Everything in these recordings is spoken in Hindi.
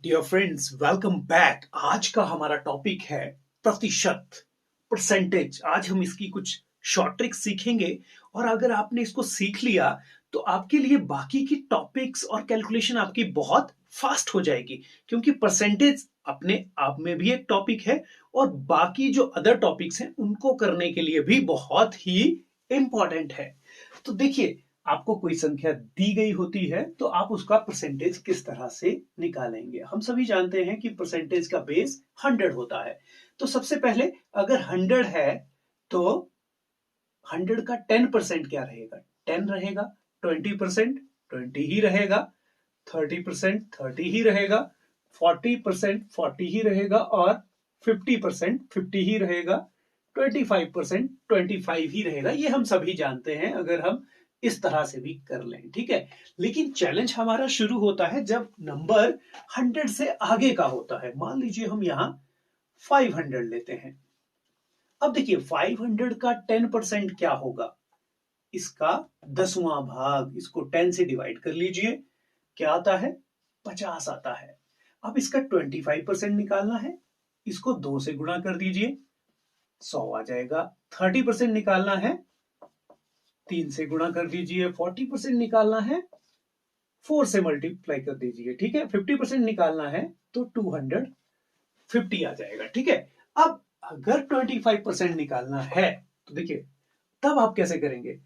Dear friends, welcome back. आज का हमारा टॉपिक है प्रतिशत, परसेंटेज। आज हम इसकी कुछ शॉर्ट ट्रिक्स सीखेंगे और अगर आपने इसको सीख लिया तो आपके लिए बाकी की टॉपिक्स और कैलकुलेशन आपकी बहुत फास्ट हो जाएगी, क्योंकि परसेंटेज अपने आप में भी एक टॉपिक है और बाकी जो अदर टॉपिक्स हैं उनको करने के लिए भी बहुत ही इंपॉर्टेंट है। तो देखिए, आपको कोई संख्या दी गई होती है तो आप उसका परसेंटेज किस तरह से निकालेंगे। हम सभी जानते हैं कि परसेंटेज का बेस 100 होता है। तो सबसे पहले अगर 100 है तो 100 का 10% क्या रहेगा? 10 रहेगा। 20% 20 ही रहेगा। 30% 30 ही रहेगा। 40% 40 ही रहेगा और 50% 50 ही रहेगा। 25% 25 ही रहेगा। ये हम सभी जानते हैं, अगर हम इस तरह से भी कर लें, ठीक है। लेकिन चैलेंज हमारा शुरू होता है जब नंबर 100 से आगे का होता है। मान लीजिए हम यहां 500 लेते हैं। अब देखिए, 500 का 10% क्या होगा? इसका 10वां भाग। इसको 10 से डिवाइड कर लीजिए, क्या आता है? 50 आता है। अब इसका 25% निकालना है, इसको 2 से गुणा कर दीजिए, 100 आ जाएगा। 30% निकालना है, 3 से गुणा कर दीजिए। 40% निकालना है, 4 से मल्टीप्लाई कर दीजिए, ठीक है। 50% निकालना है तो 250 आ जाएगा, ठीक है। अब अगर 25% निकालना है तो देखिए, तब आप कैसे करेंगे?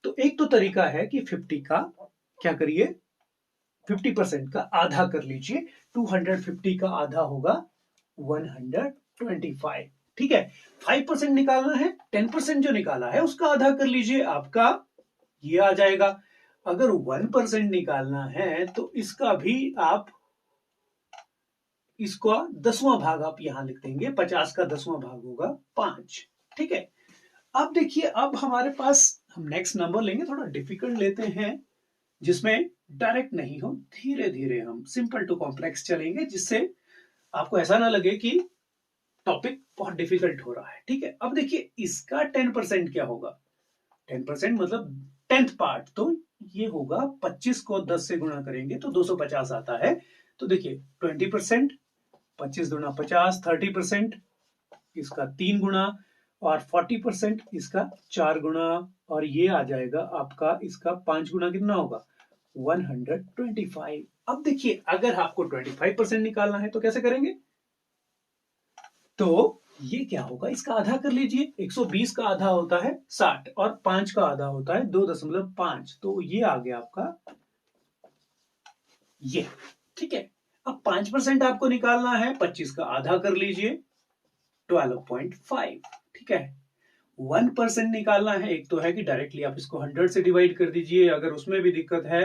तो एक तो तरीका है कि 50 का क्या करिए, 50% का आधा कर लीजिए। 250 का आधा होगा 125, ठीक है। 5% निकालना है, 10% जो निकाला है उसका आधा कर लीजिए, आपका ये आ जाएगा। अगर 1% निकालना है तो इसका भी आप इसका 10वां भाग आप यहां लिख देंगे। 50 का 10वां भाग होगा 5, ठीक है। अब देखिए, अब हमारे पास हम नेक्स्ट नंबर लेंगे, थोड़ा डिफिकल्ट लेते हैं जिसमें डायरेक्ट नहीं हो, धीरे धीरे हम सिंपल टू कॉम्प्लेक्स चलेंगे, जिससे आपको ऐसा ना लगे कि टॉपिक बहुत डिफिकल्ट हो रहा है, ठीक है। अब देखिए, इसका 10% क्या होगा? 10% मतलब 10th पार्ट, तो ये होगा 25 को 10 से गुणा करेंगे तो 250 आता है। तो देखिए, 20% 25 गुणा 50, 30% इसका 3 गुणा और 40% इसका 4 गुणा, और ये आ जाएगा आपका इसका 5 गुणा। कितना होगा? 125। अब देखिए, अगर आपको 25% निकालना है तो कैसे करेंगे? तो ये क्या होगा, इसका आधा कर लीजिए। 120 का आधा होता है 60 और 5 का आधा होता है 2.5, तो ये आ गया आपका ये, ठीक है। अब 5% आपको निकालना है, 25 का आधा कर लीजिए, 12.5, ठीक है। 1% निकालना है, एक तो है कि डायरेक्टली आप इसको 100 से डिवाइड कर दीजिए, अगर उसमें भी दिक्कत है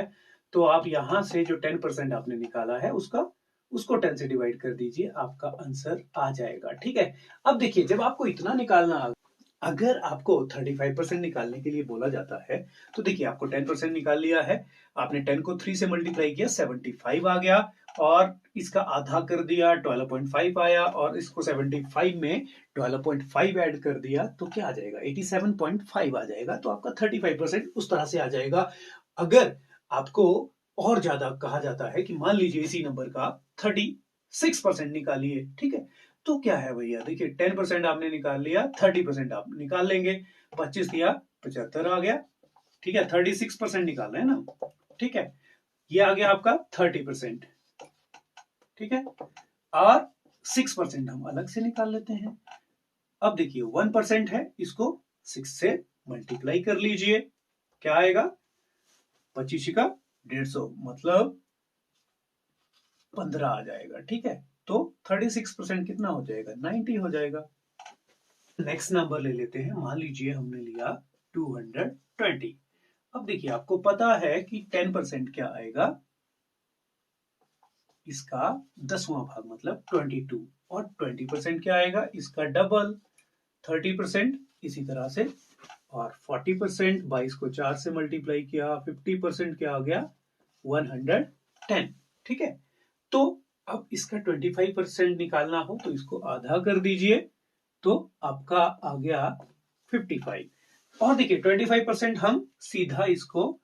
तो आप यहां से जो 10% आपने निकाला है उसको 10 से डिवाइड कर दीजिए, आपका आंसर आ जाएगा, ठीक है। अब देखिए, जब आपको इतना निकालना, अगर आपको 35% निकालने के लिए बोला जाता है तो देखिए, आपको 10% निकाल लिया है, आपने 10 को 3 से मल्टीप्लाई किया, 75 आ गया, और इसका आधा कर दिया, 12.5 आया, और इसको 75 में 12.5 ऐड कर दिया तो क्या आ जाएगा? 87.5 आ जाएगा। तो आपका 35% उस तरह से आ जाएगा। अगर आपको और ज्यादा कहा जाता है कि मान लीजिए इसी नंबर का 36% निकालिए, ठीक है, तो क्या है भैया, देखिए 10% आपने निकाल लिया, 30% आप निकाल लेंगे। 25 दिया 75 आ गया, ठीक है। 36% निकाल रहे हैं ना, ठीक है। ये आ गया आपका 30%, ठीक है। और 6% हम अलग से निकाल लेते हैं। अब देखिए, 1% है, इसको 6 से मल्टीप्लाई कर लीजिए, क्या आएगा? 25 का 150, मतलब 15 आ जाएगा, ठीक है। तो 36% कितना हो जाएगा? 90 हो जाएगा। नेक्स्ट नंबर ले लेते हैं, मान लीजिए हमने लिया 220। अब देखिए, आपको पता है कि 10% क्या आएगा? इसका 10वां भाग, मतलब 22, और 20% क्या आएगा? इसका डबल, 30% इसी तरह से, और 40% 22 को 4 से मल्टीप्लाई किया, 50% क्या आ गया? 110, ठीक है। तो अब इसका 25% निकालना हो तो इसको आधा कर दीजिए, तो आपका आ गया 55। और देखिए, 25% हम सीधा इसको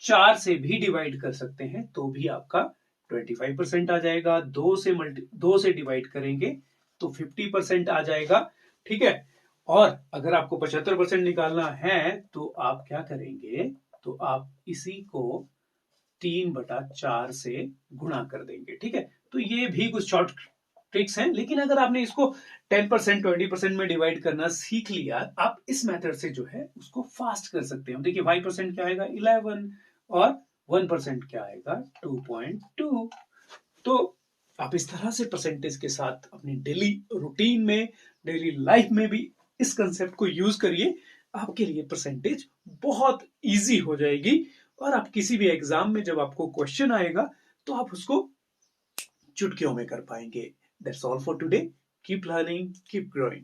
4 से भी डिवाइड कर सकते हैं तो भी आपका 25% आ जाएगा। 2 से डिवाइड करेंगे तो 50% आ जाएगा। ठीक है, और अगर आपको 75% निकालना है तो आप क्या करेंगे, तो आप इसी को 3/4 से गुणा कर देंगे। ठीक है, तो ये भी कुछ शॉर्ट ट्रिक्स हैं, लेकिन अगर आपने इसको 10% 20% में डिवाइड करना सीख लिया, आप इस मेथड से जो है उसको फास्ट कर सकते हैं। देखिए 5% क्या आएगा 11, और 1% क्या आएगा 2.2। तो आप इस तरह से परसेंटेज के साथ अपनी डेली रूटीन में, डेली लाइफ में भी इस कंसेप्ट को यूज करिए। आपके लिए परसेंटेज बहुत इजी हो जाएगी, और आप किसी भी एग्जाम में जब आपको क्वेश्चन आएगा तो आप उसको चुटकियों में कर पाएंगे। That's all for today. Keep learning, keep growing.